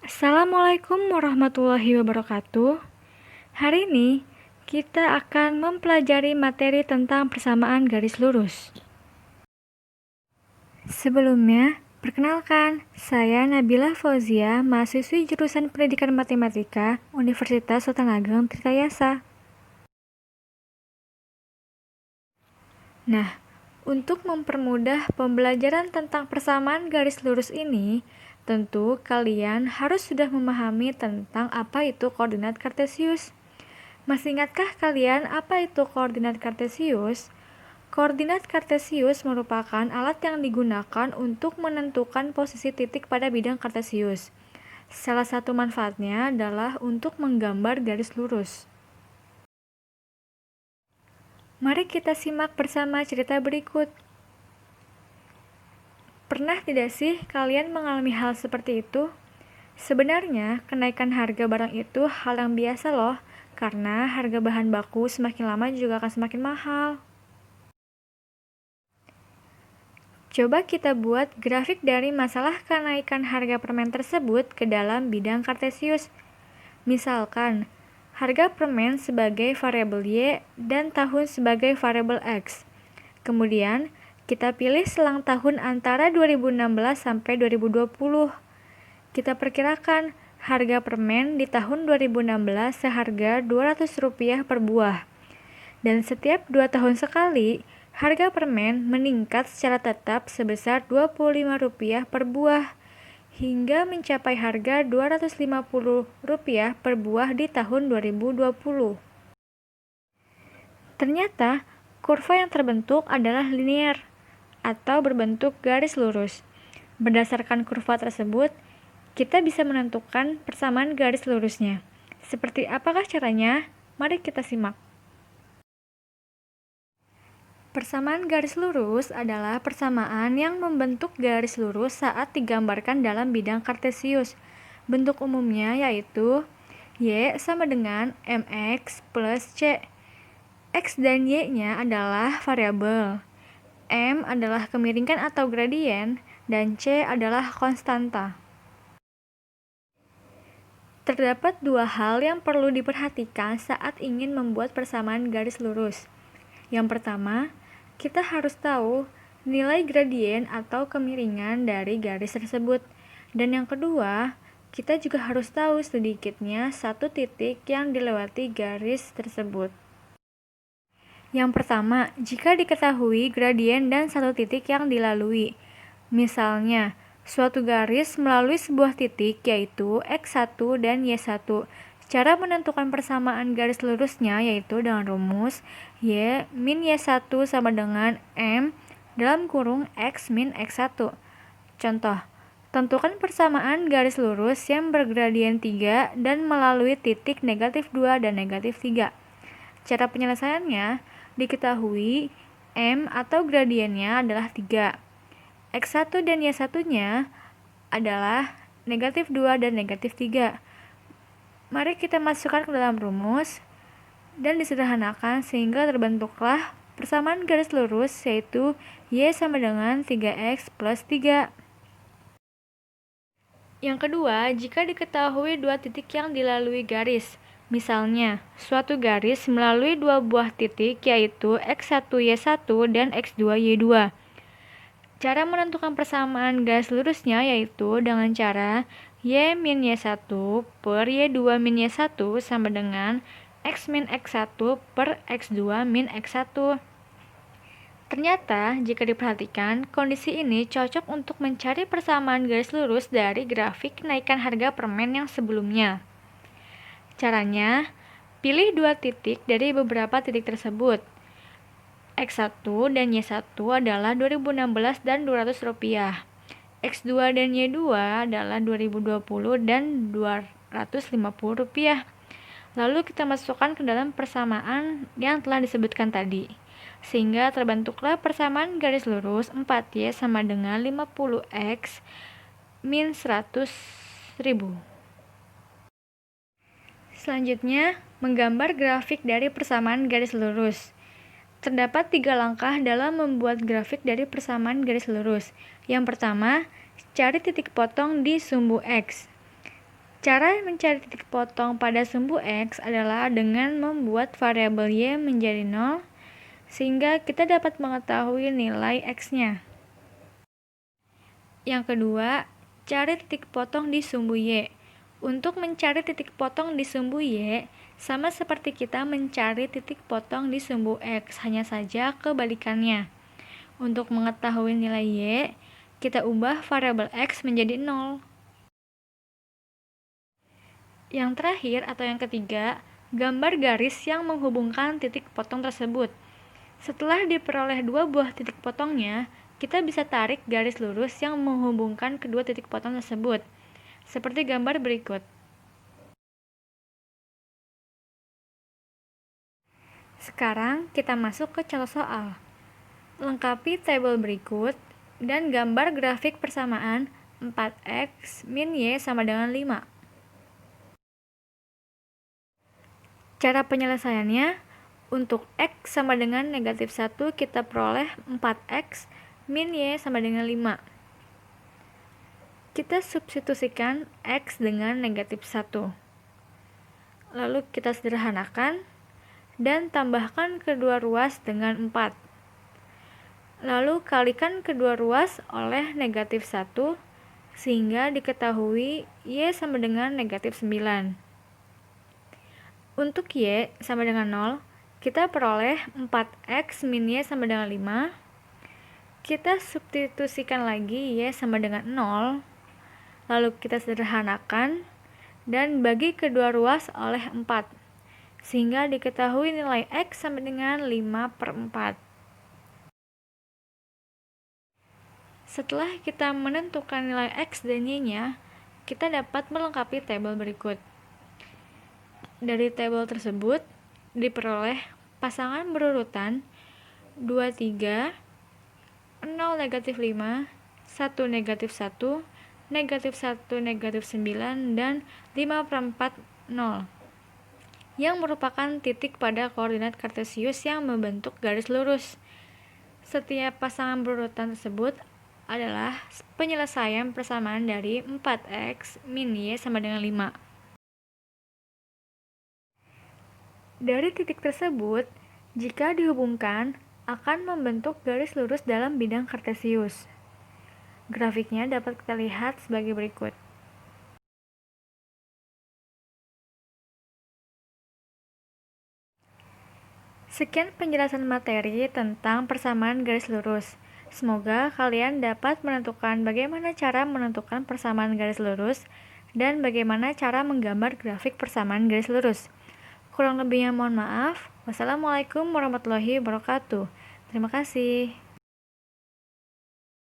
Assalamualaikum warahmatullahi wabarakatuh. Hari ini kita akan mempelajari materi tentang persamaan garis lurus. Sebelumnya, perkenalkan, saya Nabila Fauzia, mahasiswi jurusan Pendidikan Matematika Universitas Sultan Ageng Tirtayasa. Nah, untuk mempermudah pembelajaran tentang persamaan garis lurus ini, tentu kalian harus sudah memahami tentang apa itu koordinat kartesius. Masih ingatkah kalian apa itu koordinat kartesius? Koordinat kartesius merupakan alat yang digunakan untuk menentukan posisi titik pada bidang kartesius. Salah satu manfaatnya adalah untuk menggambar garis lurus. Mari kita simak bersama cerita berikut. Pernah tidak sih kalian mengalami hal seperti itu? Sebenarnya, kenaikan harga barang itu hal yang biasa loh, karena harga bahan baku semakin lama juga akan semakin mahal. Coba kita buat grafik dari masalah kenaikan harga permen tersebut ke dalam bidang kartesius. Misalkan, harga permen sebagai variabel Y dan tahun sebagai variabel X. Kemudian, kita pilih selang tahun antara 2016 sampai 2020. Kita perkirakan harga permen di tahun 2016 seharga Rp200 per buah. Dan setiap 2 tahun sekali, harga permen meningkat secara tetap sebesar Rp25 per buah, hingga mencapai harga Rp250 per buah di tahun 2020. Ternyata, kurva yang terbentuk adalah linear, atau berbentuk garis lurus. Berdasarkan kurva tersebut, kita bisa menentukan persamaan garis lurusnya. Seperti apakah caranya? Mari kita simak. Persamaan garis lurus adalah persamaan yang membentuk garis lurus saat digambarkan dalam bidang kartesius. Bentuk umumnya yaitu Y sama dengan mx plus c. X dan Y-nya adalah variabel, M adalah kemiringan atau gradien, dan C adalah konstanta. Terdapat dua hal yang perlu diperhatikan saat ingin membuat persamaan garis lurus. Yang pertama, kita harus tahu nilai gradien atau kemiringan dari garis tersebut. Dan yang kedua, kita juga harus tahu sedikitnya satu titik yang dilewati garis tersebut. Yang pertama, jika diketahui gradien dan satu titik yang dilalui. Misalnya, suatu garis melalui sebuah titik yaitu X1 dan Y1. Cara menentukan persamaan garis lurusnya yaitu dengan rumus Y min Y1 sama dengan M dalam kurung X min X1. Contoh, tentukan persamaan garis lurus yang bergradien 3 dan melalui titik negatif 2 dan negatif 3. Cara penyelesaiannya diketahui M atau gradiennya adalah 3. X1 dan Y1-nya adalah negatif 2 dan negatif 3. Mari kita masukkan ke dalam rumus dan disederhanakan sehingga terbentuklah persamaan garis lurus yaitu Y sama dengan 3X plus 3. Yang kedua, jika diketahui dua titik yang dilalui garis, misalnya, suatu garis melalui dua buah titik yaitu X1Y1 dan X2Y2. Cara menentukan persamaan garis lurusnya yaitu dengan cara Y min Y1 per Y2 min Y1 sama dengan X min X1 per X2 min X1. Ternyata, jika diperhatikan, kondisi ini cocok untuk mencari persamaan garis lurus dari grafik kenaikan harga permen yang sebelumnya. Caranya, pilih dua titik dari beberapa titik tersebut. X1 dan Y1 adalah 2016 dan Rp200. X2 dan Y2 adalah 2020 dan Rp250. Lalu kita masukkan ke dalam persamaan yang telah disebutkan tadi. Sehingga terbentuklah persamaan garis lurus 4Y sama dengan 50X min 100.000. Selanjutnya, menggambar grafik dari persamaan garis lurus. Terdapat 3 langkah dalam membuat grafik dari persamaan garis lurus. Yang pertama, cari titik potong di sumbu X. Cara mencari titik potong pada sumbu X adalah dengan membuat variabel Y menjadi 0, sehingga kita dapat mengetahui nilai X-nya. Yang kedua, cari titik potong di sumbu Y. Untuk mencari titik potong di sumbu Y, sama seperti kita mencari titik potong di sumbu X, hanya saja kebalikannya. Untuk mengetahui nilai Y, kita ubah variabel X menjadi 0. Yang terakhir atau yang ketiga, gambar garis yang menghubungkan titik potong tersebut. Setelah diperoleh dua buah titik potongnya, kita bisa tarik garis lurus yang menghubungkan kedua titik potong tersebut, seperti gambar berikut. Sekarang kita masuk ke contoh soal. Lengkapi tabel berikut dan gambar grafik persamaan 4x min y sama dengan 5. Cara penyelesaiannya, untuk x sama dengan negatif 1 kita peroleh 4x min y sama dengan 5. Kita substitusikan x dengan negatif 1. Lalu kita sederhanakan dan tambahkan kedua ruas dengan 4. Lalu kalikan kedua ruas oleh negatif 1 sehingga diketahui y sama dengan negatif 9. Untuk y sama dengan 0, kita peroleh 4x min y sama dengan 5. Kita substitusikan lagi y sama dengan 0, lalu kita sederhanakan dan bagi kedua ruas oleh 4, sehingga diketahui nilai x sama dengan 5/4. Setelah kita menentukan nilai x dan y-nya, kita dapat melengkapi tabel berikut. Dari tabel tersebut diperoleh pasangan berurutan 2, 3, 0, negatif 5, 1, negatif 1, negatif 1, negatif 9, dan 5/4, 0, yang merupakan titik pada koordinat kartesius yang membentuk garis lurus. Setiap pasangan berurutan tersebut adalah penyelesaian persamaan dari 4x min y sama dengan 5. Dari titik tersebut, jika dihubungkan, akan membentuk garis lurus dalam bidang kartesius. Grafiknya dapat kita lihat sebagai berikut. Sekian penjelasan materi tentang persamaan garis lurus. Semoga kalian dapat menentukan bagaimana cara menentukan persamaan garis lurus dan bagaimana cara menggambar grafik persamaan garis lurus. Kurang lebihnya mohon maaf. Wassalamualaikum warahmatullahi wabarakatuh. Terima kasih.